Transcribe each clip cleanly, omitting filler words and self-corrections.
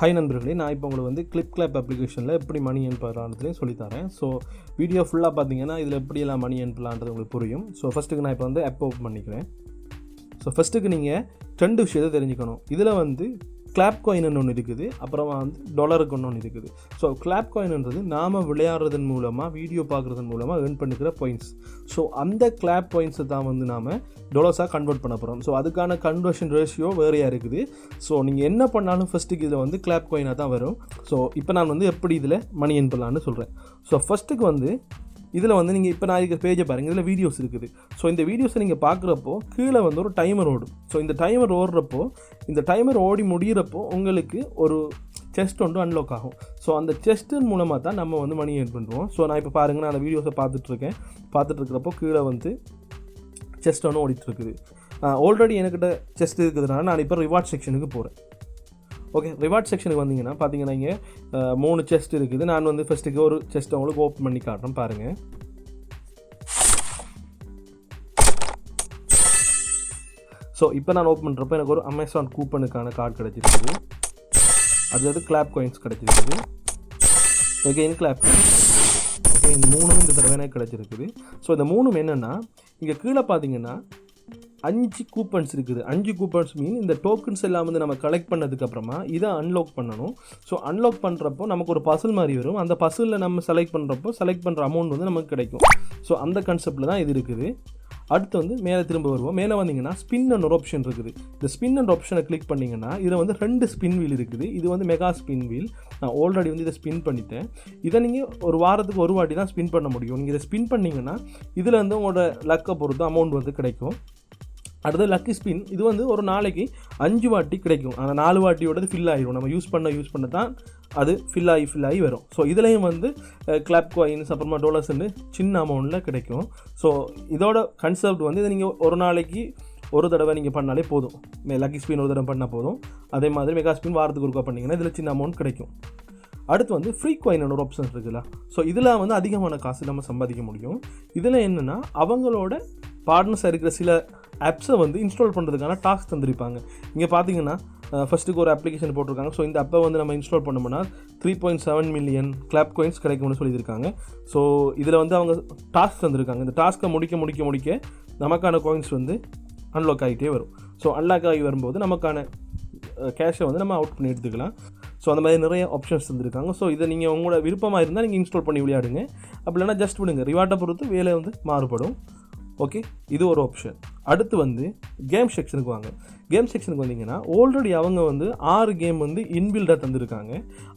Hi நண்பர்களே, நான் இப்போ உங்களுக்கு வந்து Clipclaps அப்ளிகேஷனில் எப்படி மணி அனுப்பலான்றதையும் சொல்லித்தரேன். ஸோ வீடியோ ஃபுல்லாக பார்த்தீங்கன்னா இதில் எப்படியெல்லாம் மணி அனுப்பலான்றது உங்களுக்கு புரியும். ஸோ ஃபஸ்ட்டுக்கு நான் இப்போ வந்து ஆப் ஓப்பன் பண்ணிக்கிறேன். ஸோ ஃபஸ்ட்டுக்கு நீங்கள் 2 விஷயத்தை தெரிஞ்சுக்கணும். இதில் வந்து கிளாப் காயின்னு ஒன்று இருக்குது, அப்புறமா வந்து டாலருக்கு ஒன்று இருக்குது. ஸோ கிளாப் காயின்ன்றது நாம் விளையாடுறதன் மூலமாக வீடியோ பார்க்குறதன் மூலமாக ஏர்ன் பண்ணிக்கிற பாயிண்ட்ஸ். ஸோ அந்த கிளாப் பாயிண்ட்ஸை தான் வந்து நாம் டாலர்ஸாக கன்வெர்ட் பண்ண போகிறோம். ஸோ அதுக்கான கன்வர்ஷன் ரேஷியோ வேறையாக இருக்குது. ஸோ நீங்கள் என்ன பண்ணாலும் ஃபஸ்ட்டுக்கு இதில் வந்து கிளாப் காயினாக தான் வரும். ஸோ இப்போ நான் வந்து எப்படி இதில் மணி அனுப்பலான்னு சொல்கிறேன். ஸோ ஃபஸ்ட்டுக்கு வந்து இதில் வந்து நீங்கள் இப்போ நான் இருக்கிற பேஜை பாருங்கள், இதில் வீடியோஸ் இருக்குது. ஸோ இந்த வீடியோஸை நீங்கள் பார்க்குறப்போ கீழே வந்து ஒரு டைமர் ஓடும். ஸோ இந்த டைமர் ஓடுறப்போ, இந்த டைமர் ஓடி முடிகிறப்போ உங்களுக்கு ஒரு செஸ்ட் ஒன்று அன்லாக் ஆகும். ஸோ அந்த செஸ்ட்டின் மூலமாக தான் நம்ம வந்து மணி ஏர்ன் பண்ணுவோம். ஸோ நான் இப்போ பாருங்கள், நான் அந்த வீடியோஸை பார்த்துட்ருக்கிறப்போ கீழே வந்து செஸ்ட் ஒன்று ஓடிட்டுருக்குது. ஆல்ரெடி என்கிட்ட செஸ்ட் இருக்கிறதுனால நான் இப்போ ரிவார்ட் செக்ஷனுக்கு போகிறேன். ஓகே, ரிவார்ட் செக்ஷனுக்கு வந்தீங்கன்னா பார்த்தீங்கன்னா இங்கே 3 செஸ்ட் இருக்குது. நான் வந்து ஃபஸ்ட்டுக்கு ஒரு செஸ்ட்டை உங்களுக்கு ஓப்பன் பண்ணி காட்டுறேன் பாருங்கள். ஸோ இப்போ நான் ஓப்பன் பண்ணுறப்போ எனக்கு ஒரு அமேசான் கூப்பனுக்கான கார்டு கிடச்சிருக்குது. அடுத்தது கிளாப் காயின்ஸ் கிடச்சிருக்குது. Again clap coins. ஓகே, இந்த 3 இந்த தடவை எனக்கு கிடச்சிருக்குது. ஸோ இந்த 3 என்னென்னா இங்கே கீழே பார்த்தீங்கன்னா 5 கூப்பன்ஸ் இருக்குது. 5 கூப்பன்ஸ் மீன் இந்த டோக்கன்ஸ் எல்லாம் வந்து நம்ம கலெக்ட் பண்ணதுக்கப்புறமா இதை அன்லாக் பண்ணணும். ஸோ அன்லாக் பண்ணுறப்போ நமக்கு ஒரு பசில் மாதிரி வரும். அந்த பசிலில் நம்ம செலக்ட் பண்ணுற அமௌண்ட் வந்து நமக்கு கிடைக்கும். ஸோ அந்த கான்செப்டில் தான் இது இருக்குது. அடுத்து வந்து மேலே திரும்ப வருவோம். மேலே வந்தீங்கன்னா ஸ்பின் ஒரு ஆப்ஷன் இருக்குது. இந்த ஸ்பின் ஆப்ஷனை கிளிக் பண்ணிங்கன்னா இதில் வந்து 2 ஸ்பின் வீல் இருக்குது. இது வந்து மெகா ஸ்பின் வீல். நான் ஆல்ரெடி வந்து இதை ஸ்பின் பண்ணிட்டேன். இதை நீங்கள் ஒரு வாரத்துக்கு ஒரு வாட்டி தான் ஸ்பின் பண்ண முடியும். நீங்கள் இதை ஸ்பின் பண்ணிங்கன்னா இதில் வந்து உங்களோட லக்கை பொறுத்து அமௌண்ட் வந்து கிடைக்கும். அடுத்து லக்கி ஸ்பின். இது வந்து ஒரு நாளைக்கு 5 வாட்டி கிடைக்கும். அந்த 4 வாட்டியோடது ஃபில் ஆகிடும். நம்ம யூஸ் பண்ண தான் அது ஃபில் ஆகி வரும். ஸோ இதுலேயும் வந்து கிளாப் காயின்ஸ் அப்புறமா டாலர்ஸ்ன்னு சின்ன அமௌண்ட்டில் கிடைக்கும். ஸோ இதோட கன்செப்ட் வந்து இதை நீங்கள் ஒரு நாளைக்கு ஒரு தடவை நீங்கள் பண்ணாலே போதும். லக்கி ஸ்பின் ஒரு தடவை பண்ணால் போதும். அதே மாதிரி மெகா ஸ்பின் வாரத்துக்கு ஒருக்கா பண்ணிங்கன்னா இதில் சின்ன அமௌண்ட் கிடைக்கும். அடுத்து வந்து ஃப்ரீ காயின் ஒரு ஆப்ஷன் இருக்குல்ல. ஸோ இதில் வந்து அதிகமான காசு நம்ம சம்பாதிக்க முடியும். இதில் என்னென்னா அவங்களோட பார்ட்னர்ஸாக இருக்கிற சில ஆப்ஸை வந்து இன்ஸ்டால் பண்ணுறதுக்கான டாஸ்க் தந்திருப்பாங்க. இங்கே பார்த்தீங்கன்னா ஃபஸ்ட்டுக்கு ஒரு அப்ளிகேஷன் போட்டிருக்காங்க. ஸோ இந்த அப்பை வந்து நம்ம இன்ஸ்டால் பண்ணோம்னா 3.7 மில்லியன் கிளாப் காயின்ஸ் கிடைக்கும்னு சொல்லியிருக்காங்க. ஸோ இதில் வந்து அவங்க டாஸ்க் தந்திருக்காங்க. இந்த டாஸ்க்கை முடிக்க நமக்கான காயின்ஸ் வந்து அன்லாக் ஆகிட்டே வரும். ஸோ அன்லாக் ஆகி வரும்போது நமக்கான கேஷை வந்து நம்ம அவுட் பண்ணி எடுத்துக்கலாம். ஸோ அந்த மாதிரி நிறைய ஆப்ஷன்ஸ் தந்திருக்காங்க. ஸோ இதை நீங்கள் உங்களோட விருப்பமாக இருந்தால் நீங்கள் இன்ஸ்டால் பண்ணி விளையாடுங்க. அப்படி இல்லைனா ஜஸ்ட் விடுங்க. ரிவார்ட்டை பொறுத்து வேலை வந்து மாறுபடும். ஓகே, இது ஒரு ஆப்ஷன். அடுத்து வந்து கேம் செக்ஷனுக்கு வாங்க. கேம் செக்ஷனுக்கு வந்தீங்கன்னா ஆல்ரெடி அவங்க வந்து 6 கேம் வந்து இன்பில்டாக தந்திருக்காங்க.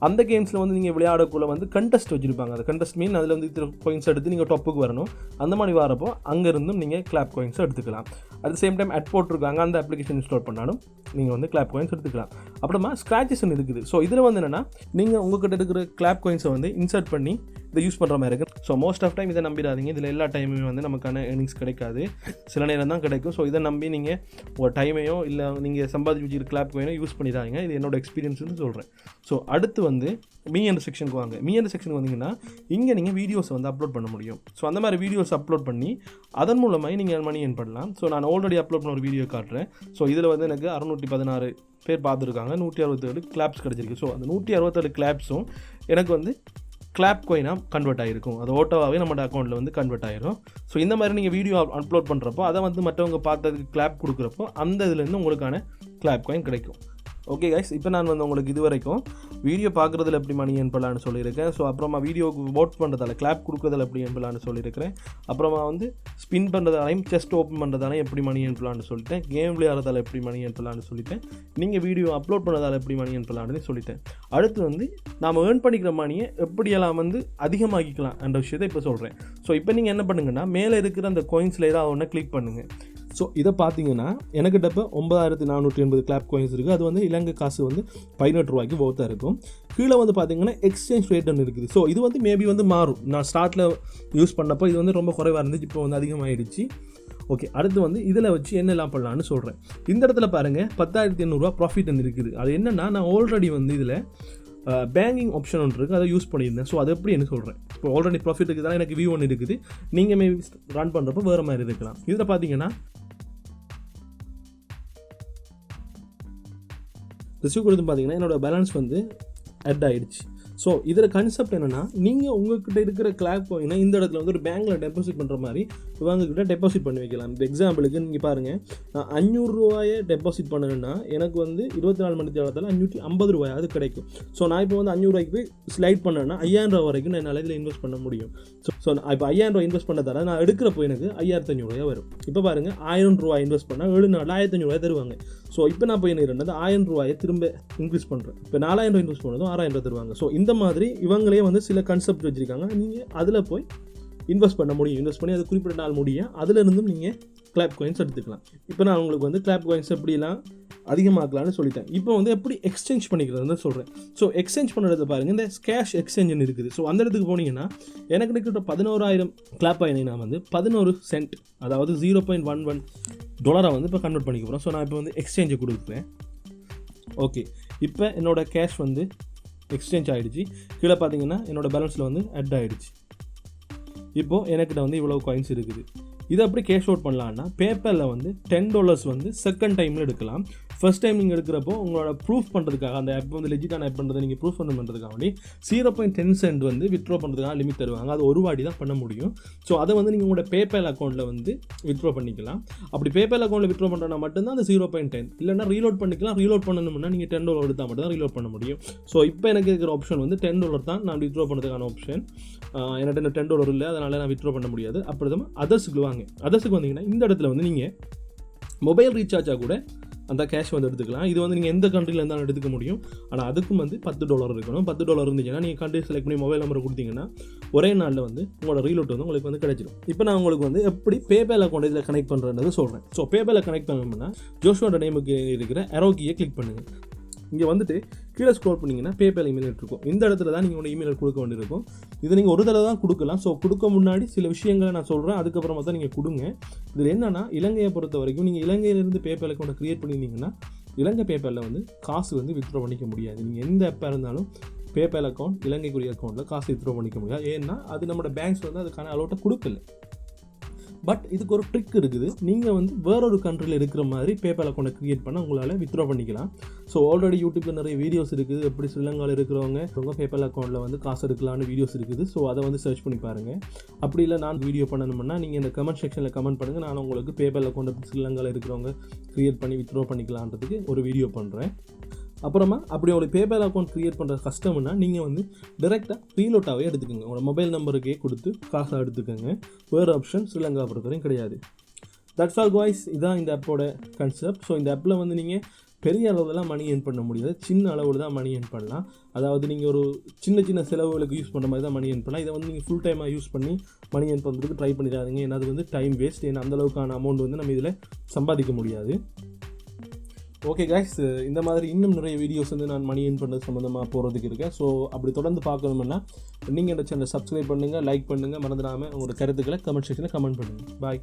அந்த கேம்ஸில் வந்து நீங்கள் விளையாடக்குள்ள வந்து கண்டெஸ்ட் வச்சுருப்பாங்க. அந்த கண்டெஸ்ட் மீன் அதில் வந்து இத்தனை காயின்ஸ் எடுத்து நீங்கள் டாப்புக்கு வரணும். அந்த மாதிரி வரப்போ அங்கேருந்தும் நீங்கள் கிளாப் காயின்ஸ் எடுத்துக்கலாம். அட் சேம் டைம் அட் போட்டிருக்காங்க. அந்த அப்ளிகேஷன் இன்ஸ்டால் பண்ணாலும் நீங்கள் வந்து கிளாப் காயின்ஸ் எடுத்துக்கலாம். அப்புறமா ஸ்க்ராச்சஸ் இருக்குது. ஸோ இதில் வந்து என்னென்னா நீங்கள் உங்கள்கிட்ட இருக்கிற கிளாப் காயின்ஸை வந்து இன்சர்ட் பண்ணி இதை யூஸ் பண்ணுற மாதிரி இருக்குது. ஸோ மோஸ்ட் ஆஃப் டைம் இதை நம்பிடாதீங்க. இதில் எல்லா டைமுமே வந்து நமக்கான ஏர்னிங்ஸ் கிடைக்காது. சில நேரம் தான் கிடைக்கும். ஸோ இதை நம்பி நீங்கள் ஒரு டைமையோ இல்லை நீங்கள் சம்பாதிச்சு வச்சுக்கிற கிளாப் காயினோ யூஸ் பண்ணிடாதீங்க. இது என்னோட எக்ஸ்பீரியன்ஸ்னு சொல்கிறேன். ஸோ அடுத்து வந்து மீ என்ற செக்ஷனுக்கு வாங்க. மீ என்ற செக்ஷனுக்கு வந்தீங்கன்னா இங்கே நீங்கள் வீடியோஸை வந்து அப்லோட் பண்ண முடியும். ஸோ அந்த மாதிரி வீடியோஸ் அப்லோட் பண்ணி அதன் மூலமாக நீங்கள் மணி ஏர்ன் பண்ணலாம். ஸோ நான் ஆல்ரெடி அப்லோட் பண்ண ஒரு வீடியோ காட்டுறேன். ஸோ இதில் வந்து எனக்கு 616 பேர் பார்த்துருக்காங்க. 167 கிளாப்ஸ் கிடச்சிருக்கு. ஸோ அந்த 167 கிளாப்ஸும் எனக்கு வந்து கிளாப் காயினாக கன்வெர்ட் ஆகிருக்கும். அது ஓட்டோவாகவே நம்மளோட அக்கௌண்ட்டில் வந்து கன்வெர்ட் ஆகிரும். ஸோ இந்த மாதிரி நீங்கள் வீடியோ அப்லோட் பண்ணுறப்போ அதை வந்து மற்றவங்க பார்த்ததுக்கு கிளாப் கொடுக்குறப்போ அந்த இதுலேருந்து உங்களுக்கான கிளாப் காயின் கிடைக்கும். ஓகே கைஸ், இப்போ நான் வந்து உங்களுக்கு இது வரைக்கும் வீடியோ பார்க்குறதுல எப்படி மணி ஏர்ன் பண்ணலான்னு சொல்லியிருக்கேன். ஸோ அப்புறமா வீடியோக்கு ஓட் பண்ணுறதால கிளாப் கொடுக்குறதுல எப்படி ஏர்ன் பண்ணலான்னு சொல்லியிருக்கிறேன். அப்புறமா வந்து ஸ்பின் பண்ணுறதாலையும் செஸ்ட் ஓப்பன் பண்ணுறதாலையும் எப்படி மணி ஏர்ன் பண்ணலான்னு சொல்லிட்டேன். கேம் விளையாடுறதால எப்படி மணி ஏர்ன் பண்ணலான்னு சொல்லிட்டேன். நீங்கள் வீடியோ அப்லோட் பண்ணுறதால எப்படி மணி ஏர்ன் பண்ணலான்னு சொல்லிட்டேன். அடுத்து வந்து நாம் ஏர்ன் பண்ணிக்கிற மணியை எப்படியெல்லாம் வந்து அதிகமாக்கிக்கலாம் என்ற விஷயத்தை இப்போ சொல்கிறேன். ஸோ இப்போ நீங்கள் என்ன பண்ணுங்கன்னா மேலே இருக்கிற அந்த காயின்ஸில் ஏதாவது ஒன்று கிளிக் பண்ணுங்கள். ஸோ இதை பார்த்தீங்கன்னா எனக்கிட்ட இப்போ 9480 கிளாப் காயின்ஸ் இருக்குது. அது வந்து இலங்கை காசு வந்து 18 ரூபாய்க்கு ஒர்த்தாக இருக்கும். கீழே வந்து பார்த்தீங்கன்னா எக்ஸ்சேஞ்ச் ரேட்னு இருக்குது. ஸோ இது வந்து மேபி வந்து மாறும். நான் ஸ்டார்ட்டில் யூஸ் பண்ணப்போ இது வந்து ரொம்ப குறைவாக இருந்துச்சு, இப்போ வந்து அதிகமாகிடுச்சு. ஓகே, அடுத்து வந்து இதில் வச்சு என்னெல்லாம் பண்ணலான்னு சொல்கிறேன். இந்த இடத்துல பாருங்கள் 10,800 ப்ராஃபிட் இருக்குது. அது என்னென்னா நான் ஆல்ரெடி வந்து இதில் பேங்கிங் ஆப்ஷன் ஒன்று இருக்குது, அதை யூஸ் பண்ணியிருந்தேன். ஸோ அது எப்படி என்ன சொல்கிறேன். இப்போ ஆல்ரெடி ப்ராஃபிட் இருக்குதுதான் எனக்கு வியூ ஒன்று இருக்குது. நீங்கள் மேபி ரன் பண்ணுறப்போ வேறு மாதிரி இருக்கலாம். இதில் பார்த்தீங்கன்னா ரிசீவ் கொடுத்து பார்த்தீங்கன்னா என்னோடய பேலன்ஸ் வந்து ஆட் ஆகிடுச்சு. ஸோ இதில் கான்செப்ட் என்னென்னா, நீங்கள் உங்கள்கிட்ட இருக்கிற கிளாப் காயினை இந்த இடத்துல வந்து ஒரு பேங்க்கில் டெபாசிட் பண்ணுற மாதிரி இவங்ககிட்ட டெபாசிட் பண்ணி வைக்கலாம். இப்போ எக்ஸாம்பிளுக்கு நீங்கள் பாருங்கள், நான் 500 ரூபாயை டெபாசிட் பண்ணணுன்னா எனக்கு வந்து 24 மணி நேரத்தில் 550 ரூபாய் அது கிடைக்கும். ஸோ நான் இப்போ வந்து 500 ரூபாய்க்கு போய் ஸ்லைட் பண்ணேன்னா 5000 ரூபா வரைக்கும் என்னால் இதில் இன்வெஸ்ட் பண்ண முடியும். ஸோ நான் இப்போ 5000 ரூபா இன்வெஸ்ட் பண்ண தர நான் எடுக்கிறப்போ எனக்கு 5500 ரூபாய் வரும். இப்போ பாருங்கள், 1000 ரூபாய் இன்வெஸ்ட் பண்ணால் 7 நாளில் 1500 ரூபாய் தருவாங்க. ஸோ இப்போ நான் போய் என்ன 1000 ரூபாயை திரும்ப இன்க்ரீஸ் பண்ணுறேன். இப்போ 4000 ரூபாய் இன்வெஸ்ட் பண்ணதும் 6000 ரூபாய் தருவாங்க. ஸோ இந்த மாதிரி இவங்களே வந்து சில கான்செப்ட் வச்சுருக்காங்க. நீங்கள் அதில் போய் இன்வெஸ்ட் பண்ண முடியும். இன்வெஸ்ட் பண்ணி அது குறிப்பிட்ட நாள் முடியும். அதிலிருந்தும் நீங்கள் கிளாப் காயின்ஸ் எடுத்துக்கலாம். இப்போ நான் உங்களுக்கு வந்து கிளாப் காயின்ஸ் எப்படிலாம் அதிகமாக்கலான்னு சொல்லிட்டேன். இப்போ வந்து எப்படி எக்ஸ்சேஞ்ச் பண்ணிக்கிறதுன்னு சொல்கிறேன். ஸோ எக்ஸ்சேஞ்ச் பண்ணுறது பாருங்கள், இந்த கேஷ் எக்ஸ்சேஞ்சுன்னு இருக்குது. ஸோ அந்த இடத்துக்கு போனீங்கன்னா எனக்கு இருக்கிற 11000 கிளாப் காயினை நான் வந்து 11 சென்ட், அதாவது $0.11 வந்து இப்போ கன்வெர்ட் பண்ணிக்க போகிறோம். ஸோ நான் இப்போ வந்து எக்ஸ்சேஞ்சை கொடுக்குறேன். ஓகே, இப்போ என்னோடய கேஷ் வந்து எக்ஸ்சேஞ்ச் ஆகிடுச்சு. கீழே பார்த்தீங்கன்னா என்னோடய பேலன்ஸில் வந்து ஆட் ஆகிடுச்சு. இப்போது எனக்கிட்ட வந்து இவ்வளோ காயின்ஸ் இருக்குது. இதை அப்படி கேஷ் அவுட் பண்ணலான்னா பேப்பரில் வந்து $10 வந்து செகண்ட் டைமில் எடுக்கலாம். ஃபர்ஸ்ட் டைம் நீங்கள் எடுக்கிறப்போ உங்களோட ப்ரூஃப் பண்ணுறதுக்காக, அந்த ஆப் வந்து லெஜிட்டான ஆப் பண்ணுறதை நீங்கள் ப்ரூஃப் பண்ணுறதுக்காக வேண்டி 0.10 சென்ட் வந்து வித்ட்ரா பண்ணுறதுக்காக லிமிட் தருவாங்க. அது ஒரு வாட்டி தான் பண்ண முடியும். ஸோ அதை வந்து நீங்கள் உங்களோட பேப்பர் அக்கௌண்ட்டில் வந்து வித்ட்ரா பண்ணிக்கலாம். அப்படி பேப்பர் அக்கௌண்ட்டில் வித்ட்ரா பண்ணுறனா மட்டும்தான் அந்த 0.10, இல்லைனா ரீலோட் பண்ணிக்கலாம். ரீலோட் பண்ணணும்னா நீங்கள் $10 எடுத்தால் மட்டும் தான் ரீலோட் பண்ண முடியும். ஸோ இப்போ எனக்கு இருக்கிற ஆப்ஷன் வந்து $10 தான் நான் வித்ட்ரா பண்ணுறதுக்கான ஆப்ஷன். என்கிட்ட $10 இல்லை, அதனால் நான் வித்ட்ரா பண்ண முடியாது. அப்படி தான் அதர்ஸுக்கு வாங்க. அதர்ஸுக்கு வந்தீங்கன்னா இந்த இடத்துல வந்து நீங்கள் மொபைல் ரீசார்ஜாக கூட அந்த கேஷ் வந்து எடுத்துக்கலாம். இது வந்து நீங்கள் எந்த கண்ட்ரியில் இருந்தாலும் எடுத்துக்க முடியும். ஆனால் அதுக்கும் வந்து $10 இருக்கணும். $10 இருந்துச்சுன்னா நீங்கள் கண்ட்ரி செலக்ட் பண்ணி மொபைல் நம்பரை கொடுத்தீங்கன்னா ஒரே நாளில் வந்து உங்களோட ரீலோட் வந்து உங்களுக்கு வந்து கிடைச்சிடும். இப்போ நான் உங்களுக்கு வந்து எப்படி பேபால் அக்கௌண்ட் இதில் கனெக்ட் பண்ணுறது சொல்கிறேன். ஸோ பேபால் கனெக்ட் பண்ணணும்னா ஜோஷுவோட நேமுக்கு இருக்கிற அரோ கீயை கிளிக் பண்ணுங்கள். இங்கே வந்துட்டு கீழே ஸ்க்ரோல் பண்ணிங்கன்னா பேபால் இமெயில் இருக்கும். இந்த இடத்துல தான் நீங்கள் உங்களோட இமெயில் கொடுக்க வேண்டியிருக்கும். இதை நீங்கள் ஒரு தடவை தான் கொடுக்கலாம். ஸோ கொடுக்க முன்னாடி சில விஷயங்களை நான் சொல்கிறேன், அதுக்கப்புறமா தான் நீங்கள் கொடுங்க. இதில் என்னென்னா, இலங்கையை பொறுத்த வரைக்கும் நீங்கள் இலங்கையிலேருந்து பேபால் அக்கௌண்ட்டை க்ரியேட் பண்ணியிருந்தீங்கன்னா இலங்கை பேபாலில் வந்து காசு வந்து வித்ட்ரா பண்ணிக்க முடியாது. நீங்கள் எந்த ஆப்பாக இருந்தாலும் பேபால் அக்கௌண்ட் இலங்கைக்குரிய அக்கௌண்ட்டில் காசு வித்ட்ரா பண்ணிக்க முடியாது. ஏன்னா அது நம்மளோட பேங்க்ஸ் வந்து அதுக்கான அலோட்டை கொடுக்கல. பட் இதுக்கு ஒரு ட்ரிக் இருக்குது. நீங்கள் வந்து வேறொரு கண்ட்ரியில் இருக்கிற மாதிரி பேபால் அக்கௌண்ட்டை க்ரியேட் பண்ணால் உங்களால் வித்ட்ரா பண்ணிக்கலாம். ஸோ ஆல்ரெடி யூடியூப்பில் நிறைய வீடியோஸ் இருக்குது, எப்படி ஸ்ரீலங்காவில் இருக்கிறவங்க பேபால் அக்கௌண்ட்டில் வந்து காசு எடுக்கலான்னு வீடியோஸ் இருக்குது. ஸோ அதை வந்து சர்ச் பண்ணி பாருங்கள். அப்படி இல்லை நான் வீடியோ பண்ணணும்னா நீங்கள் இந்த கமெண்ட் செக்ஷனில் கமெண்ட் பண்ணுங்கள். நான் உங்களுக்கு பேபால் அக்கௌண்ட் எப்படி ஸ்ரீலங்காவில் இருக்கிறவங்க க்ரியேட் பண்ணி வித்ட்ரா பண்ணிக்கலான்றதுக்கு ஒரு வீடியோ பண்ணுறேன். அப்புறமா அப்படி உங்களுக்கு பேபால் அக்கௌண்ட் க்ரியேட் பண்ணுற கஷ்டம்னா நீங்கள் வந்து டைரெக்டாக ரீலோட்டாகவே எடுத்துக்கோங்க. உங்களோட மொபைல் நம்பருக்கே கொடுத்து காசாக எடுத்துக்கோங்க. வேறு ஆப்ஷன் ஸ்ரீலங்கா பொறுத்தவரையும் கிடையாது. That's all guys. இதுதான் இந்த ஆப்போட கான்செப்ட். ஸோ இந்த ஆப்பில் வந்து நீங்கள் பெரிய அளவுலாம் மணி ஏர்ன் பண்ண முடியாது, சின்ன அளவில் தான் மணி ஏர்ன் பண்ணலாம். அதாவது நீங்கள் ஒரு சின்ன செலவுகளுக்கு யூஸ் பண்ணுற மாதிரி தான் மணி ஏர்ன் பண்ணலாம். இதை வந்து நீங்கள் ஃபுல் டைமாக யூஸ் பண்ணி மணி ஏர்ன் பண்ணுறதுக்கு ட்ரை பண்ணிடாதீங்க. ஏன்னா அது வந்து டைம் வேஸ்ட். ஏன்னா அந்தளவுக்கான அமௌண்ட் வந்து நம்ம இதில் சம்பாதிக்க முடியாது. ஓகே கைஸ், இந்த மாதிரி இன்னும் நிறைய வீடியோஸ் வந்து நான் மணி ஏர்ன் பண்ணுறது சம்மந்தமாக போகிறதுக்கு இருக்கேன். ஸோ அப்படி தொடர்ந்து பார்க்கணும்னா நீங்கள் இந்த சேனலை சப்ஸ்கிரைப் பண்ணுங்கள், லைக் பண்ணுங்கள், மறந்துடாமல் உங்களோட கருத்துக்களை கமெண்ட் செக்ஷனில் கமெண்ட் பண்ணுங்கள். பாய்.